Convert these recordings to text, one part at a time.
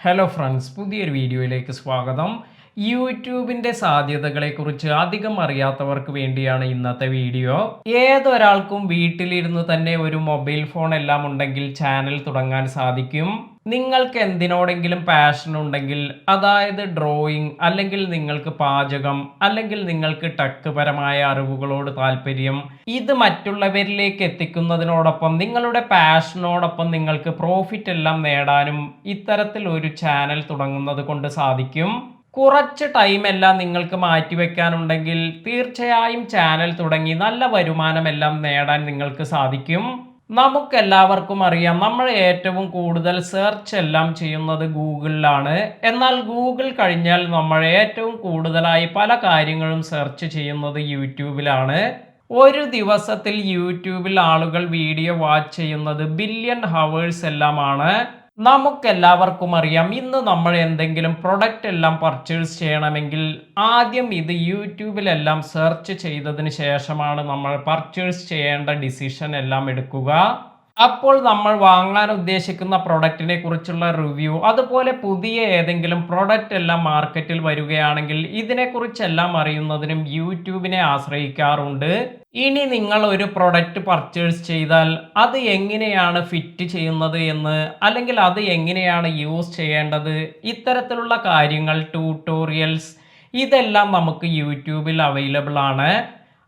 Hello friends, പുതിയൊരു വീഡിയോയിലേക്ക് സ്വാഗതം. യൂട്യൂബിൻ്റെ സാധ്യതകളെക്കുറിച്ച് അധികം അറിയാത്തവർക്ക് വേണ്ടിയാണ് ഇന്നത്തെ വീഡിയോ. ഏതൊരാൾക്കും വീട്ടിലിരുന്ന് തന്നെ ഒരു മൊബൈൽ ഫോൺ എല്ലാം ഉണ്ടെങ്കിൽ ചാനൽ തുടങ്ങാൻ സാധിക്കും. നിങ്ങൾക്ക് എന്തിനോടെങ്കിലും പാഷൻ ഉണ്ടെങ്കിൽ, അതായത് ഡ്രോയിങ്, അല്ലെങ്കിൽ നിങ്ങൾക്ക് പാചകം, അല്ലെങ്കിൽ നിങ്ങൾക്ക് ടെക് പരമായ അറിവുകളോട് താല്പര്യം, ഇത് മറ്റുള്ളവരിലേക്ക് എത്തിക്കുന്നതിനോടൊപ്പം നിങ്ങളുടെ പാഷനോടൊപ്പം നിങ്ങൾക്ക് പ്രോഫിറ്റ് എല്ലാം നേടാനും ഇത്തരത്തിൽ ഒരു ചാനൽ തുടങ്ങുന്നത് കൊണ്ട് സാധിക്കും. കുറച്ച് ടൈം എല്ലാം നിങ്ങൾക്ക് മാറ്റിവെക്കാനുണ്ടെങ്കിൽ തീർച്ചയായും ചാനൽ തുടങ്ങി നല്ല വരുമാനമെല്ലാം നേടാൻ നിങ്ങൾക്ക് സാധിക്കും. നമുക്കെല്ലാവർക്കും അറിയാം, നമ്മൾ ഏറ്റവും കൂടുതൽ സെർച്ച് എല്ലാം ചെയ്യുന്നത് ഗൂഗിളിലാണ്. എന്നാൽ ഗൂഗിൾ കഴിഞ്ഞാൽ നമ്മൾ ഏറ്റവും കൂടുതലായി പല കാര്യങ്ങളും സെർച്ച് ചെയ്യുന്നത് യൂട്യൂബിലാണ്. ഒരു ദിവസത്തിൽ യൂട്യൂബിൽ ആളുകൾ വീഡിയോ വാച്ച് ചെയ്യുന്നത് ബില്യൺ ഹവേഴ്സ് എല്ലാമാണ്. നമുക്കെല്ലാവർക്കും അറിയാം, ഇന്ന് നമ്മൾ എന്തെങ്കിലും പ്രൊഡക്റ്റ് എല്ലാം പർച്ചേസ് ചെയ്യണമെങ്കിൽ ആദ്യം ഇത് യൂട്യൂബിലെല്ലാം സെർച്ച് ചെയ്തതിന് ശേഷമാണ് നമ്മൾ പർച്ചേസ് ചെയ്യേണ്ട ഡിസിഷൻ എല്ലാം എടുക്കുക. അപ്പോൾ നമ്മൾ വാങ്ങാൻ ഉദ്ദേശിക്കുന്ന പ്രൊഡക്റ്റിനെ കുറിച്ചുള്ള റിവ്യൂ, അതുപോലെ പുതിയ ഏതെങ്കിലും പ്രൊഡക്റ്റ് എല്ലാം മാർക്കറ്റിൽ വരികയാണെങ്കിൽ ഇതിനെക്കുറിച്ചെല്ലാം അറിയുന്നതിനും യൂട്യൂബിനെ ആശ്രയിക്കാറുണ്ട്. ഇനി നിങ്ങൾ ഒരു പ്രൊഡക്റ്റ് പർച്ചേസ് ചെയ്താൽ അത് എങ്ങനെയാണ് ഫിറ്റ് ചെയ്യുന്നത് എന്ന്, അല്ലെങ്കിൽ അത് എങ്ങനെയാണ് യൂസ് ചെയ്യേണ്ടത്, ഇത്തരത്തിലുള്ള കാര്യങ്ങൾ, ട്യൂട്ടോറിയൽസ്, ഇതെല്ലാം നമുക്ക് യൂട്യൂബിൽ അവൈലബിൾ ആണ്.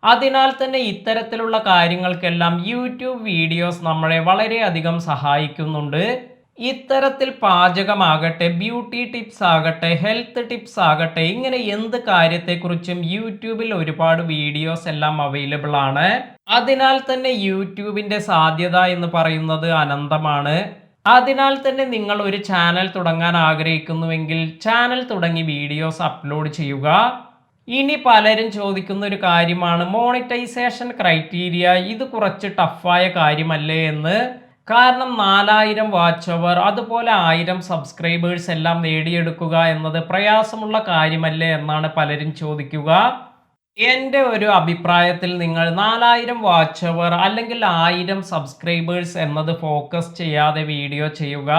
അതിനാൽ തന്നെ ഇത്തരത്തിലുള്ള കാര്യങ്ങൾക്കെല്ലാം യൂട്യൂബ് വീഡിയോസ് നമ്മളെ വളരെയധികം സഹായിക്കുന്നുണ്ട്. ഇത്തരത്തിൽ പാചകമാകട്ടെ, ബ്യൂട്ടി ടിപ്സ് ആകട്ടെ, ഹെൽത്ത് ടിപ്സ് ആകട്ടെ, ഇങ്ങനെ എന്ത് കാര്യത്തെക്കുറിച്ചും യൂട്യൂബിൽ ഒരുപാട് വീഡിയോസ് എല്ലാം അവൈലബിൾ ആണ്. അതിനാൽ തന്നെ യൂട്യൂബിൻ്റെ സാധ്യത എന്ന് പറയുന്നത് അനന്തമാണ്. അതിനാൽ തന്നെ നിങ്ങൾ ഒരു ചാനൽ തുടങ്ങാൻ ആഗ്രഹിക്കുന്നുവെങ്കിൽ ചാനൽ തുടങ്ങി വീഡിയോസ് അപ്ലോഡ് ചെയ്യുക. ഇനി പലരും ചോദിക്കുന്ന ഒരു കാര്യമാണ് മോണിറ്റൈസേഷൻ ക്രൈറ്റീരിയ. ഇത് കുറച്ച് ടഫായ കാര്യമല്ലേ എന്ന്. കാരണം 4000 വാച്ച് അവർ, അതുപോലെ 1000 സബ്സ്ക്രൈബേഴ്സ് എല്ലാം നേടിയെടുക്കുക എന്നത് പ്രയാസമുള്ള കാര്യമല്ലേ എന്നാണ് പലരും ചോദിക്കുക. എൻ്റെ ഒരു അഭിപ്രായത്തിൽ നിങ്ങൾ 4000 വാച്ച് അവർ അല്ലെങ്കിൽ 1000 സബ്സ്ക്രൈബേഴ്സ് എന്നത് ഫോക്കസ് ചെയ്യാതെ വീഡിയോ ചെയ്യുക.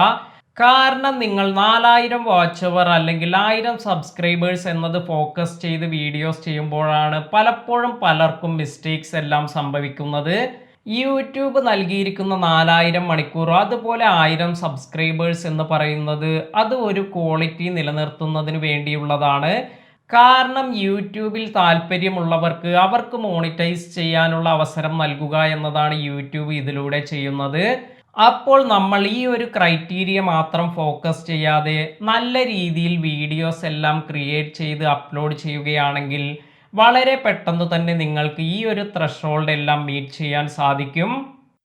കാരണം നിങ്ങൾ 4000 വാച്ച് അവർ അല്ലെങ്കിൽ 1000 സബ്സ്ക്രൈബേഴ്സ് എന്നത് ഫോക്കസ് ചെയ്ത് വീഡിയോസ് ചെയ്യുമ്പോഴാണ് പലപ്പോഴും പലർക്കും മിസ്റ്റേക്സ് എല്ലാം സംഭവിക്കുന്നത്. യൂട്യൂബ് നൽകിയിരിക്കുന്ന 4000 മണിക്കൂർ, അതുപോലെ 1000 സബ്സ്ക്രൈബേഴ്സ് എന്ന് പറയുന്നത് അത് ഒരു ക്വാളിറ്റി നിലനിർത്തുന്നതിന് വേണ്ടിയുള്ളതാണ്. കാരണം യൂട്യൂബിൽ താല്പര്യമുള്ളവർക്ക് അവർക്ക് മോണിറ്റൈസ് ചെയ്യാനുള്ള അവസരം നൽകുക എന്നതാണ് യൂട്യൂബ് ഇതിലൂടെ ചെയ്യുന്നത്. അപ്പോൾ നമ്മൾ ഈ ഒരു ക്രൈറ്റീരിയ മാത്രം ഫോക്കസ് ചെയ്യാതെ നല്ല രീതിയിൽ വീഡിയോസ് എല്ലാം ക്രിയേറ്റ് ചെയ്ത് അപ്ലോഡ് ചെയ്യുകയാണെങ്കിൽ വളരെ പെട്ടെന്ന് തന്നെ നിങ്ങൾക്ക് ഈ ഒരു ത്രെഷോൾഡ് എല്ലാം മീറ്റ് ചെയ്യാൻ സാധിക്കും.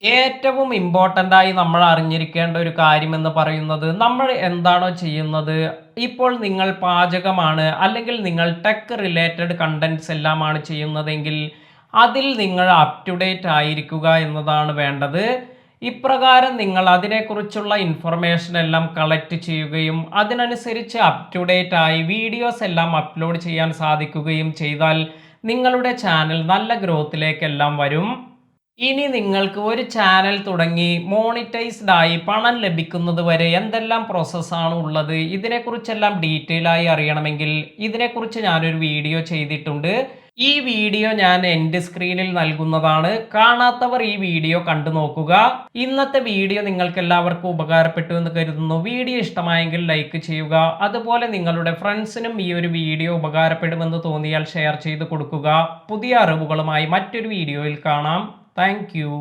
ഏറ്റവും ഇമ്പോർട്ടൻ്റ് ആയി നമ്മൾ അറിഞ്ഞിരിക്കേണ്ട ഒരു കാര്യം എന്ന് പറയുന്നത്, നമ്മൾ എന്താണോ ചെയ്യുന്നത്, ഇപ്പോൾ നിങ്ങൾ പാചകമാണ് അല്ലെങ്കിൽ നിങ്ങൾ ടെക് റിലേറ്റഡ് കണ്ടന്റ്സ് എല്ലാമാണ് ചെയ്യുന്നതെങ്കിൽ അതിൽ നിങ്ങൾ അപ് ടു ഡേറ്റ് ആയിരിക്കുക എന്നതാണ് വേണ്ടത്. ഇപ്രകാരം നിങ്ങൾ അതിനെക്കുറിച്ചുള്ള ഇൻഫർമേഷൻ എല്ലാം കളക്ട് ചെയ്യുകയും അതിനനുസരിച്ച് അപ് ടു ഡേറ്റ് ആയി വീഡിയോസ് എല്ലാം അപ്ലോഡ് ചെയ്യാൻ സാധിക്കുകയും ചെയ്താൽ നിങ്ങളുടെ ചാനൽ നല്ല ഗ്രോത്തിലേക്കെല്ലാം വരും. ഇനി നിങ്ങൾക്ക് ഒരു ചാനൽ തുടങ്ങി മോണിറ്റൈസ്ഡ് ആയി പണം ലഭിക്കുന്നത് വരെ എന്തെല്ലാം പ്രോസസ്സാണ് ഉള്ളത്, ഇതിനെക്കുറിച്ചെല്ലാം ഡീറ്റെയിൽ ആയി അറിയണമെങ്കിൽ ഇതിനെക്കുറിച്ച് ഞാനൊരു വീഡിയോ ചെയ്തിട്ടുണ്ട്. ഈ വീഡിയോ ഞാൻ എൻ്റെ സ്ക്രീനിൽ നൽകുന്നതാണ്. കാണാത്തവർ ഈ വീഡിയോ കണ്ടു നോക്കുക. ഇന്നത്തെ വീഡിയോ നിങ്ങൾക്ക് എല്ലാവർക്കും ഉപകാരപ്പെട്ടു എന്ന് കരുതുന്നു. വീഡിയോ ഇഷ്ടമായെങ്കിൽ ലൈക്ക് ചെയ്യുക. അതുപോലെ നിങ്ങളുടെ ഫ്രണ്ട്സിനും ഈ ഒരു വീഡിയോ ഉപകാരപ്പെടുമെന്ന് തോന്നിയാൽ ഷെയർ ചെയ്ത് കൊടുക്കുക. പുതിയ അറിവുകളുമായി മറ്റൊരു വീഡിയോയിൽ കാണാം. Thank you.